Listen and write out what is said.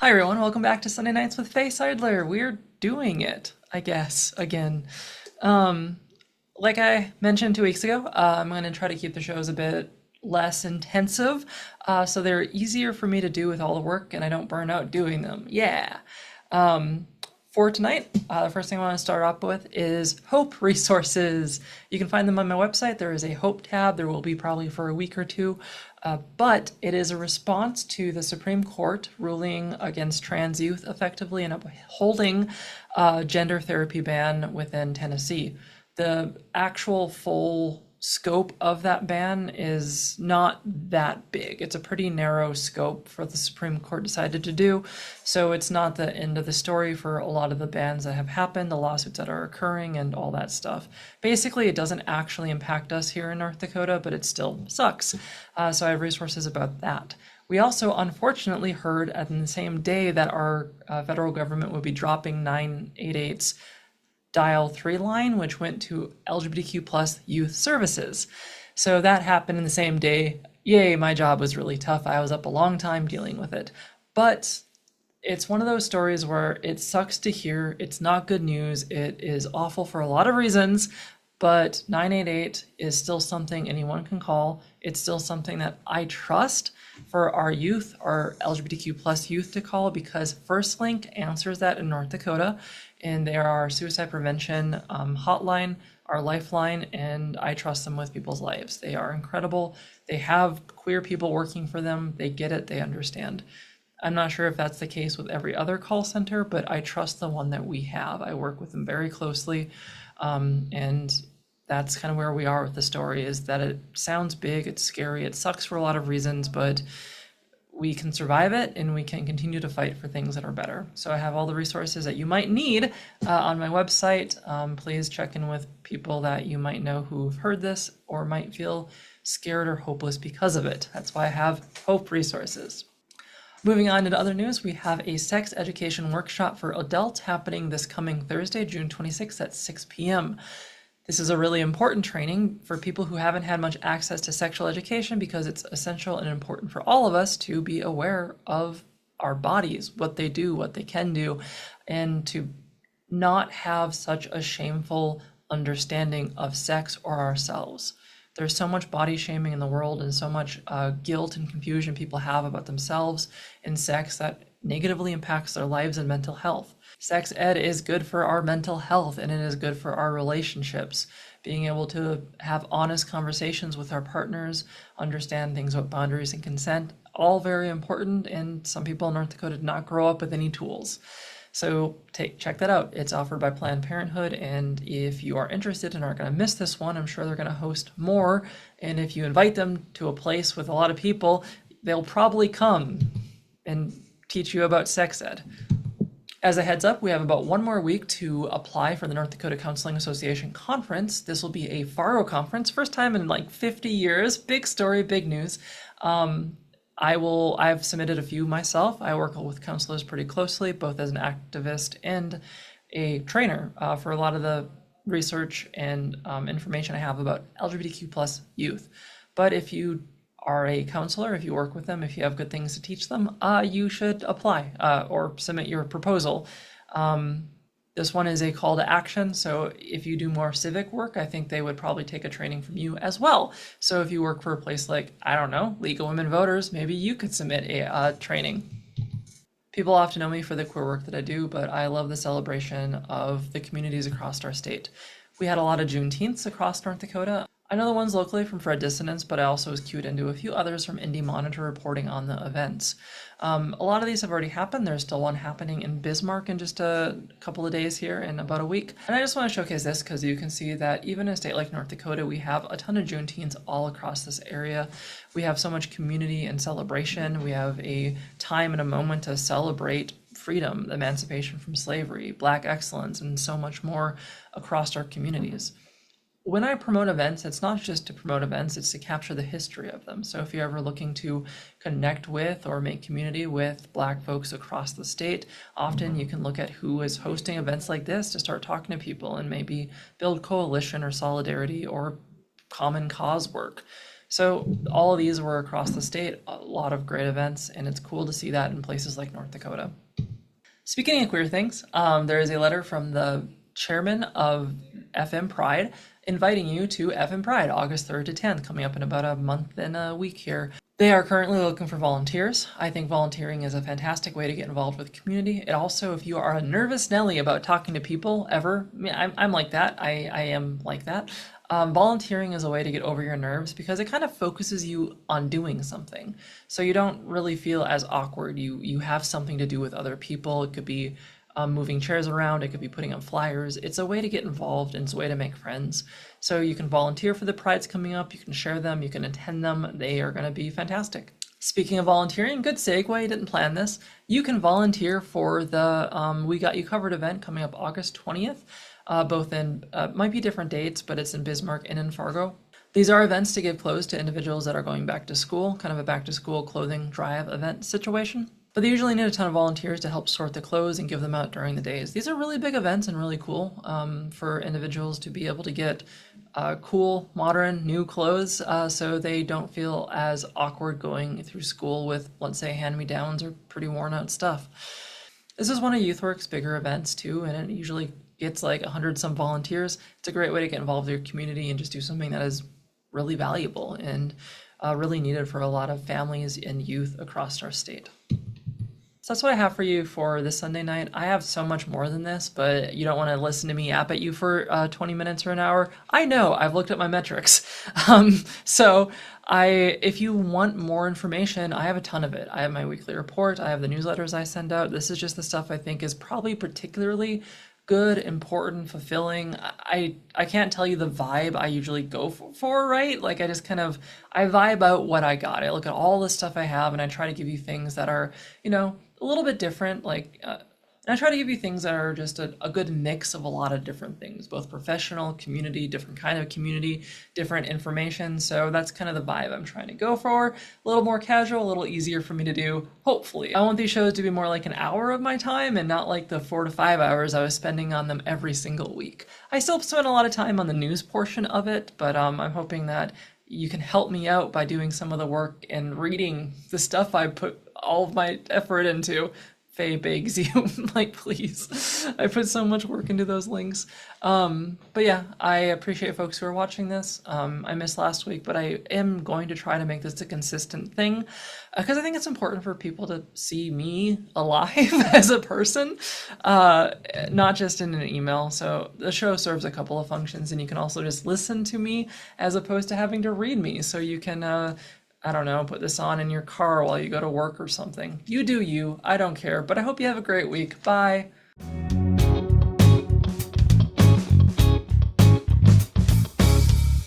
Hi everyone, welcome back to Sunday Nights with Faye Seidler. We're doing it, I guess, again. Um, like I mentioned 2 weeks ago, I'm going to try to keep the shows a bit less intensive, so they're easier for me to do with all the work and I don't burn out doing them. Yeah. For tonight, the first thing I want to start off with is Hope resources. You can find them on my website. There is a Hope tab. There will be probably for a week or two, but it is a response to the Supreme Court ruling against trans youth effectively and upholding a gender therapy ban within Tennessee. The actual full scope of that ban is not that big. It's a pretty narrow scope for the Supreme Court decided to do. So it's not the end of the story for a lot of the bans that have happened, the lawsuits that are occurring and all that stuff. Basically, it doesn't actually impact us here in North Dakota, but it still sucks. So I have resources about that. We also unfortunately heard in the same day that our federal government would be dropping 988's dial 3 line, which went to LGBTQ plus youth services. So that happened in the same day. Yay, my job was really tough. I was up a long time dealing with it. But it's one of those stories where it sucks to hear. It's not good news. It is awful for a lot of reasons, but 988 is still something anyone can call. It's still something that I trust for our youth, our LGBTQ plus youth to call, because First Link answers that in North Dakota, and they are our suicide prevention hotline, our lifeline, and I trust them with people's lives. They are incredible. They have queer people working for them. They get it. They understand. I'm not sure if that's the case with every other call center, but I trust the one that we have. I work with them very closely, and that's kind of where we are with the story, is that it sounds big, it's scary, it sucks for a lot of reasons, but we can survive it and we can continue to fight for things that are better. So I have all the resources that you might need on my website. Please check in with people that you might know who've heard this or might feel scared or hopeless because of it. That's why I have Hope resources. Moving on into other news, we have a sex education workshop for adults happening this coming Thursday, June 26th at 6 p.m. This is a really important training for people who haven't had much access to sexual education, because it's essential and important for all of us to be aware of our bodies, what they do, what they can do, and to not have such a shameful understanding of sex or ourselves. There's so much body shaming in the world and so much guilt and confusion people have about themselves and sex that negatively impacts their lives and mental health. Sex ed is good for our mental health and it is good for our relationships. Being able to have honest conversations with our partners, understand things about boundaries and consent, all very important, and some people in North Dakota did not grow up with any tools. So check that out. It's offered by Planned Parenthood, and if you are interested and aren't going to miss this one, I'm sure they're going to host more, and if you invite them to a place with a lot of people, they'll probably come and teach you about sex ed. As a heads up, we have about one more week to apply for the North Dakota Counseling Association conference. This will be a Fargo conference, first time in like 50 years. Big story, big news. I've submitted a few myself. I work with counselors pretty closely, both as an activist and a trainer for a lot of the research and information I have about LGBTQ plus youth. But if you are a counselor, if you work with them, if you have good things to teach them, you should apply or submit your proposal. This one is a call to action, so if you do more civic work, I think they would probably take a training from you as well. So if you work for a place like, I don't know, League of Women Voters, maybe you could submit a training. People often know me for the queer work that I do, but I love the celebration of the communities across our state. We had a lot of Juneteenths across North Dakota. I know the ones locally from Dissonance, but I also was cued into a few others from Indie Monitor reporting on the events. A lot of these have already happened. There's still one happening in Bismarck in just a couple of days here in about a week. And I just want to showcase this because you can see that even in a state like North Dakota, we have a ton of Juneteenths all across this area. We have so much community and celebration. We have a time and a moment to celebrate freedom, emancipation from slavery, Black excellence, and so much more across our communities. When I promote events, it's not just to promote events, it's to capture the history of them. So if you're ever looking to connect with or make community with Black folks across the state, often you can look at who is hosting events like this to start talking to people and maybe build coalition or solidarity or common cause work. So all of these were across the state, a lot of great events, and it's cool to see that in places like North Dakota. Speaking of queer things, there is a letter from the chairman of FM Pride inviting you to FM Pride, August 3rd to 10th, coming up in about a month and a week here. They are currently looking for volunteers. I think volunteering is a fantastic way to get involved with the community. It also, if you are a nervous Nelly about talking to people ever, I'm like that. I am like that. Volunteering is a way to get over your nerves because it kind of focuses you on doing something. So you don't really feel as awkward. You have something to do with other people. It could be moving chairs around, it could be putting up flyers. It's a way to get involved and it's a way to make friends. So you can volunteer for the prides coming up, you can share them, you can attend them. They are going to be fantastic. Speaking of volunteering, good segue, didn't plan this. You can volunteer for the We Got You Covered event coming up August 20th, both in, might be different dates, but it's in Bismarck and in Fargo. These are events to give clothes to individuals that are going back to school, kind of a back to school clothing drive event situation. But they usually need a ton of volunteers to help sort the clothes and give them out during the days. These are really big events and really cool for individuals to be able to get cool, modern, new clothes so they don't feel as awkward going through school with, let's say, hand-me-downs or pretty worn-out stuff. This is one of Youthworks' bigger events too, and it usually gets like 100-some volunteers. It's a great way to get involved with your community and just do something that is really valuable and really needed for a lot of families and youth across our state. So that's what I have for you for this Sunday night. I have so much more than this, but you don't want to listen to me yap at you for 20 minutes or an hour. I know, I've looked at my metrics. If you want more information, I have a ton of it. I have my weekly report, I have the newsletters I send out. This is just the stuff I think is probably particularly good, important, fulfilling. I can't tell you the vibe I usually go for, right? Like I vibe out what I got. I look at all the stuff I have and I try to give you things that are, a little bit different, and I try to give you things that are just a good mix of a lot of different things, both professional, community, different kind of community, different information. So that's kind of the vibe I'm trying to go for. A little more casual, a little easier for me to do, hopefully. I want these shows to be more like an hour of my time and not like the 4 to 5 hours I was spending on them every single week. I still spend a lot of time on the news portion of it, but I'm hoping that you can help me out by doing some of the work and reading the stuff I put all of my effort into. Faye begs you, like, please. I put so much work into those links. But yeah, I appreciate folks who are watching this. I missed last week, but I am going to try to make this a consistent thing because I think it's important for people to see me alive as a person, not just in an email. So the show serves a couple of functions, and you can also just listen to me as opposed to having to read me. So you can I don't know, put this on in your car while you go to work or something. You do you. I don't care, but I hope you have a great week. Bye.